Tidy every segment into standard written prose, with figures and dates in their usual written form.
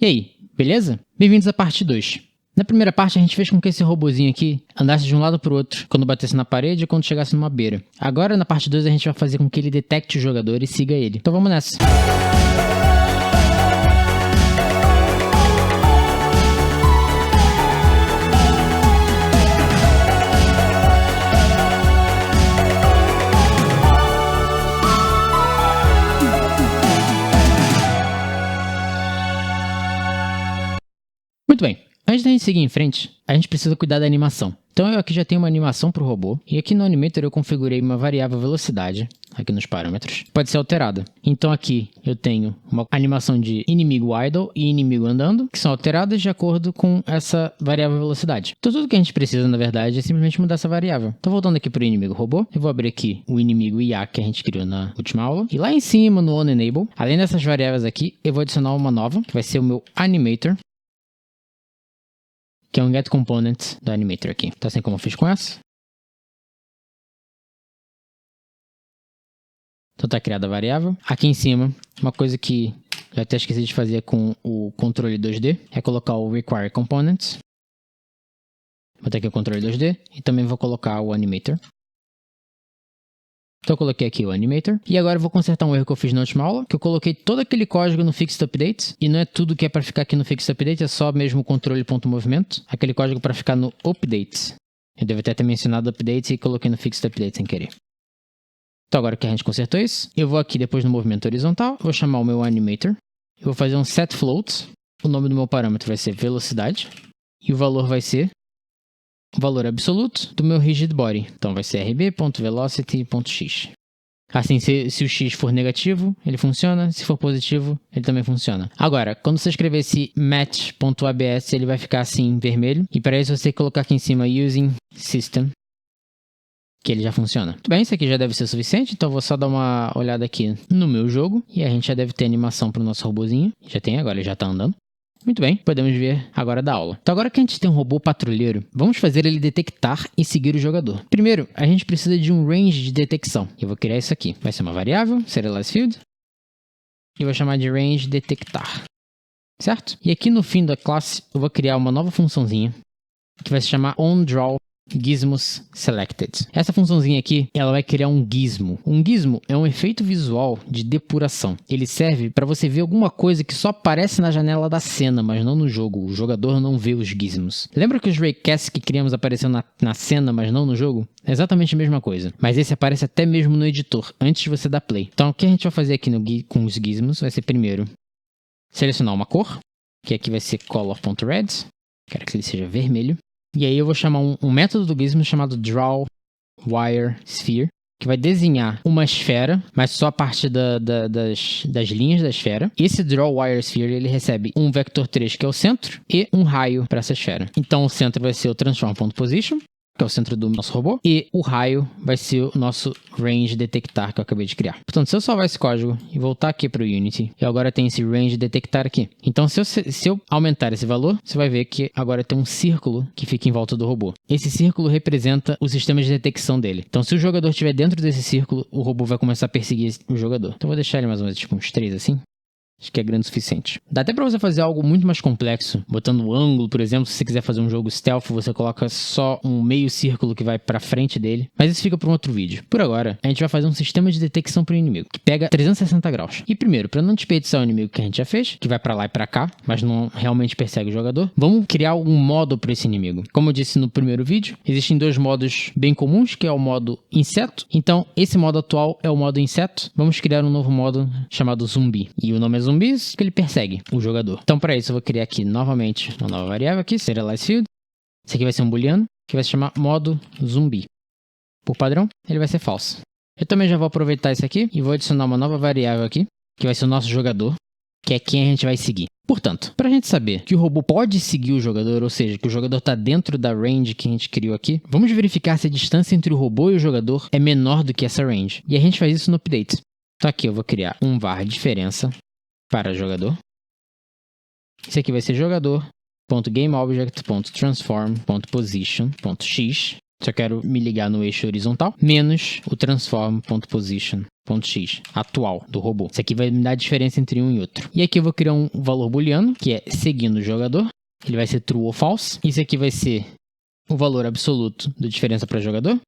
E aí, beleza? Bem-vindos à parte 2. Na primeira parte a gente fez com que esse robozinho aqui andasse de um lado para o outro quando batesse na parede ou quando chegasse numa beira. Agora na parte 2 a gente vai fazer com que ele detecte o jogador e siga ele. Então vamos nessa. Muito bem, antes da gente seguir em frente, a gente precisa cuidar da animação. Então eu aqui já tenho uma animação para o robô, e aqui no Animator eu configurei uma variável velocidade, aqui nos parâmetros, pode ser alterada. Então aqui eu tenho uma animação de inimigo idle e inimigo andando, que são alteradas de acordo com essa variável velocidade. Então tudo que a gente precisa, na verdade, é simplesmente mudar essa variável. Então voltando aqui para o inimigo robô, eu vou abrir aqui o inimigo IA que a gente criou na última aula, e lá em cima no onEnable, além dessas variáveis aqui, eu vou adicionar uma nova, que vai ser o meu Animator, que é um getComponent do Animator aqui. Então assim como eu fiz com essa. Então tá criada a variável. Aqui em cima, uma coisa que eu até esqueci de fazer com o controle 2D, é colocar o Require Components. Vou ter aqui o controle 2D e também vou colocar o Animator. Então eu coloquei aqui o Animator, e agora eu vou consertar um erro que eu fiz na última aula, que eu coloquei todo aquele código no Fixed Update, e não é tudo que é para ficar aqui no Fixed Update, é só mesmo o controle.movimento, aquele código para ficar no Update. Eu devo até ter mencionado Update e coloquei no Fixed Update sem querer. Então agora que a gente consertou isso, eu vou aqui depois no movimento horizontal, vou chamar o meu Animator, eu vou fazer um setFloat, o nome do meu parâmetro vai ser velocidade, e o valor vai ser o valor absoluto do meu rigid body. Então vai ser rb.velocity.x. Assim, se o x for negativo, ele funciona. Se for positivo, ele também funciona. Agora, quando você escrever esse match.abs, ele vai ficar assim, vermelho. E para isso você tem que colocar aqui em cima using system, que ele já funciona. Muito bem, isso aqui já deve ser suficiente. Então eu vou só dar uma olhada aqui no meu jogo. E a gente já deve ter animação para o nosso robozinho. Já tem agora, ele já está andando. Muito bem, podemos ver agora da aula. Então agora que a gente tem um robô patrulheiro, vamos fazer ele detectar e seguir o jogador. Primeiro, a gente precisa de um range de detecção. Eu vou criar isso aqui. Vai ser uma variável, serializedField, e vou chamar de range detectar. Certo? E aqui no fim da classe, eu vou criar uma nova funçãozinha, que vai se chamar onDrawGizmosSelected. Essa funçãozinha aqui, ela vai criar um gizmo. Um gizmo é um efeito visual de depuração. Ele serve para você ver alguma coisa que só aparece na janela da cena, mas não no jogo. O jogador não vê os gizmos. Lembra que os raycasts que criamos apareceram na cena, mas não no jogo? É exatamente a mesma coisa. Mas esse aparece até mesmo no editor, antes de você dar play. Então o que a gente vai fazer aqui com os gizmos vai ser primeiro selecionar uma cor, que aqui vai ser color.red. Quero que ele seja vermelho. E aí eu vou chamar um método do Gizmo chamado drawWireSphere, que vai desenhar uma esfera, mas só a parte das linhas da esfera. Esse drawWireSphere, ele recebe um vector 3, que é o centro, e um raio para essa esfera. Então o centro vai ser o transform.position, que é o centro do nosso robô, e o raio vai ser o nosso range detectar que eu acabei de criar. Portanto, se eu salvar esse código e voltar aqui para o Unity, eu agora tenho esse range detectar aqui. Então, se eu aumentar esse valor, você vai ver que agora tem um círculo que fica em volta do robô. Esse círculo representa o sistema de detecção dele. Então, se o jogador estiver dentro desse círculo, o robô vai começar a perseguir o jogador. Então, eu vou deixar ele mais ou menos tipo uns 3 assim. Acho que é grande o suficiente. Dá até pra você fazer algo muito mais complexo, botando o ângulo, por exemplo. Se você quiser fazer um jogo stealth, você coloca só um meio círculo que vai pra frente dele. Mas isso fica para um outro vídeo. Por agora, a gente vai fazer um sistema de detecção pro inimigo, que pega 360 graus. E primeiro, para não desperdiçar o inimigo que a gente já fez, que vai pra lá e pra cá, mas não realmente persegue o jogador, vamos criar um modo para esse inimigo. Como eu disse no primeiro vídeo, existem 2 modos bem comuns, que é o modo inseto. Então, esse modo atual é o modo inseto. Vamos criar um novo modo chamado zumbi. E o nome é zumbis, que ele persegue o jogador. Então, para isso, eu vou criar aqui novamente uma nova variável aqui, serializedField. Esse aqui vai ser um booleano, que vai se chamar modo zumbi. Por padrão, ele vai ser false. Eu também já vou aproveitar isso aqui e vou adicionar uma nova variável aqui, que vai ser o nosso jogador, que é quem a gente vai seguir. Portanto, para a gente saber que o robô pode seguir o jogador, ou seja, que o jogador está dentro da range que a gente criou aqui, vamos verificar se a distância entre o robô e o jogador é menor do que essa range. E a gente faz isso no update. Então aqui eu vou criar um var diferença para jogador. Esse aqui vai ser jogador.GameObject.transform.position.x. só quero me ligar no eixo horizontal, menos o transform.position.x atual do robô. Isso aqui vai me dar a diferença entre um e outro. E aqui eu vou criar um valor booleano, que é seguindo o jogador. Ele vai ser true ou false. Isso aqui vai ser o valor absoluto da diferença para jogador.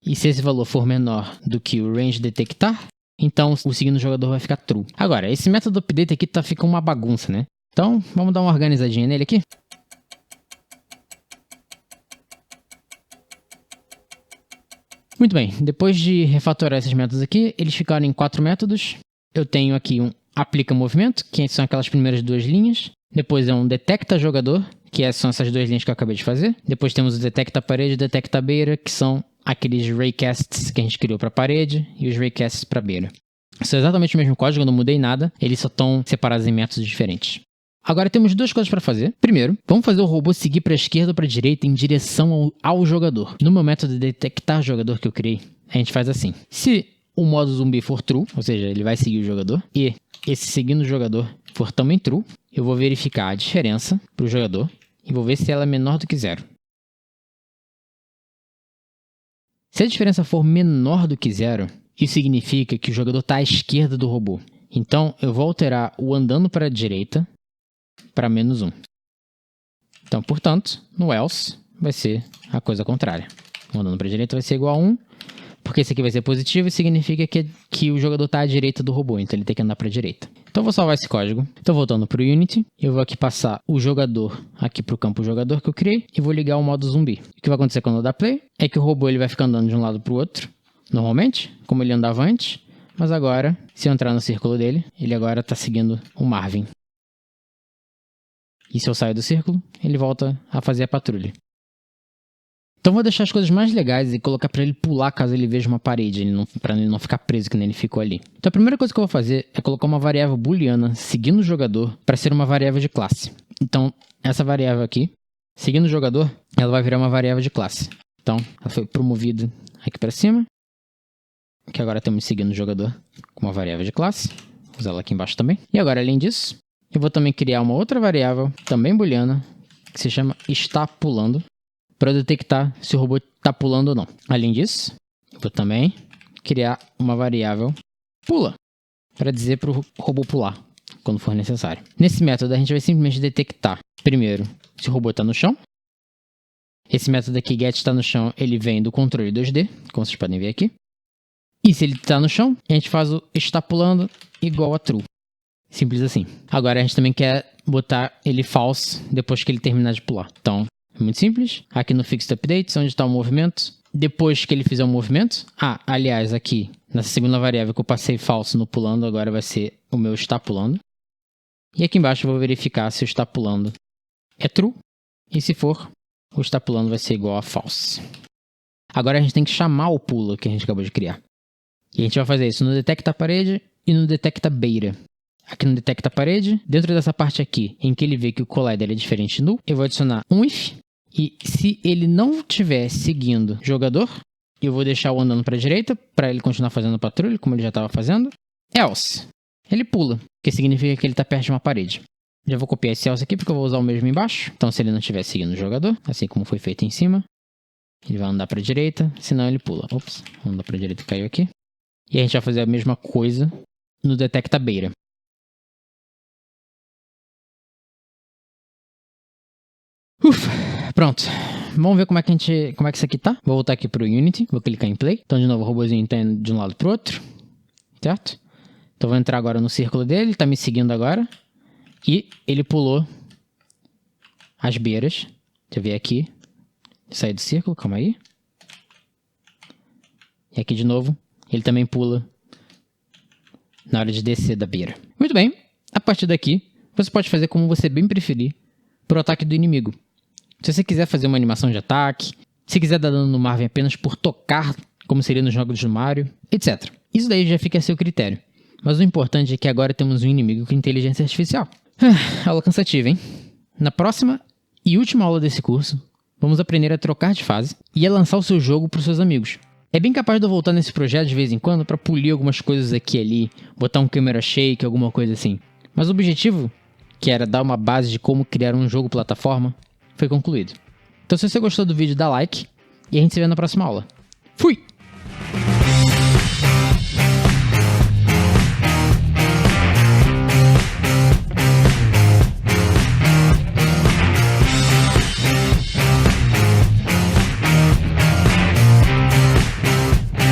E se esse valor for menor do que o range detectar, então o seguindo o jogador vai ficar true. Agora, esse método update aqui fica uma bagunça, né? Então, vamos dar uma organizadinha nele aqui. Muito bem, depois de refatorar esses métodos aqui, eles ficaram em 4 métodos. Eu tenho aqui um aplica movimento, que são aquelas primeiras 2 linhas. Depois é um detecta jogador, que são essas 2 linhas que eu acabei de fazer. Depois temos o detecta parede e o detecta beira, que são aqueles raycasts que a gente criou para a parede e os raycasts para a beira. Isso é exatamente o mesmo código, eu não mudei nada, eles só estão separados em métodos diferentes. Agora temos 2 coisas para fazer. Primeiro, vamos fazer o robô seguir para a esquerda ou para a direita em direção ao jogador. No meu método de detectar jogador que eu criei, a gente faz assim. Se o modo zumbi for true, ou seja, ele vai seguir o jogador, e esse seguindo o jogador for também true, eu vou verificar a diferença para o jogador e vou ver se ela é menor do que 0. Se a diferença for menor do que 0, isso significa que o jogador está à esquerda do robô. Então, eu vou alterar o andando para a direita para menos 1. Então, portanto, no else vai ser a coisa contrária. O andando para a direita vai ser igual a 1, porque esse aqui vai ser positivo e significa que o jogador está à direita do robô, então ele tem que andar para a direita. Então, eu vou salvar esse código. Estou voltando para o Unity. Eu vou aqui passar o jogador aqui para o campo jogador que eu criei e vou ligar o modo zumbi. O que vai acontecer quando eu dar play é que o robô ele vai ficar andando de um lado para o outro, normalmente, como ele andava antes, mas agora, se eu entrar no círculo dele, ele agora está seguindo o Marvin. E se eu sair do círculo, ele volta a fazer a patrulha. Então vou deixar as coisas mais legais e colocar para ele pular caso ele veja uma parede, para ele não ficar preso que nem ele ficou ali. Então a primeira coisa que eu vou fazer é colocar uma variável booleana seguindo o jogador para ser uma variável de classe. Então essa variável aqui, seguindo o jogador, ela vai virar uma variável de classe. Então ela foi promovida aqui para cima, que agora temos seguindo o jogador com uma variável de classe. Vou usar ela aqui embaixo também. E agora além disso, eu vou também criar uma outra variável, também booleana, que se chama está pulando, para detectar se o robô está pulando ou não. Além disso, eu vou também criar uma variável pula, para dizer para o robô pular, quando for necessário. Nesse método, a gente vai simplesmente detectar, primeiro, se o robô está no chão. Esse método aqui, get está no chão, ele vem do controle 2D, como vocês podem ver aqui. E se ele está no chão, a gente faz o está pulando igual a true. Simples assim. Agora a gente também quer botar ele false depois que ele terminar de pular. Então, é muito simples. Aqui no Fixed Updates, onde está o movimento. Depois que ele fizer o movimento... aliás, aqui, nessa segunda variável que eu passei false no pulando, agora vai ser o meu está pulando. E aqui embaixo eu vou verificar se o está pulando é true. E se for, o está pulando vai ser igual a false. Agora a gente tem que chamar o pula que a gente acabou de criar. E a gente vai fazer isso no detecta parede e no detecta beira. Aqui no detecta parede, dentro dessa parte aqui, em que ele vê que o collider é diferente de null, eu vou adicionar um if. E se ele não estiver seguindo o jogador, eu vou deixar o andando para a direita, para ele continuar fazendo patrulha, como ele já estava fazendo. Else. Ele pula, que significa que ele está perto de uma parede. Já vou copiar esse else aqui, porque eu vou usar o mesmo embaixo. Então, se ele não estiver seguindo o jogador, assim como foi feito em cima, ele vai andar para a direita, senão ele pula. Ops, andar para a direita caiu aqui. E a gente vai fazer a mesma coisa no detecta beira. Pronto. Vamos ver como é que isso aqui tá. Vou voltar aqui pro Unity, vou clicar em Play. Então, de novo, o robôzinho tá indo de um lado pro outro. Certo? Então, vou entrar agora no círculo dele, ele tá me seguindo agora. E ele pulou as beiras. Deixa eu ver aqui. Sair do círculo, calma aí. E aqui de novo, ele também pula na hora de descer da beira. Muito bem. A partir daqui, você pode fazer como você bem preferir pro ataque do inimigo. Se você quiser fazer uma animação de ataque, se quiser dar dano no Marvin apenas por tocar, como seria nos jogos do Mario, etc. Isso daí já fica a seu critério. Mas o importante é que agora temos um inimigo com inteligência artificial. Aula cansativa, hein? Na próxima e última aula desse curso, vamos aprender a trocar de fase e a lançar o seu jogo para os seus amigos. É bem capaz de eu voltar nesse projeto de vez em quando para polir algumas coisas aqui e ali, botar um camera shake, alguma coisa assim. Mas o objetivo, que era dar uma base de como criar um jogo plataforma, foi concluído. Então se você gostou do vídeo, dá like. E a gente se vê na próxima aula. Fui!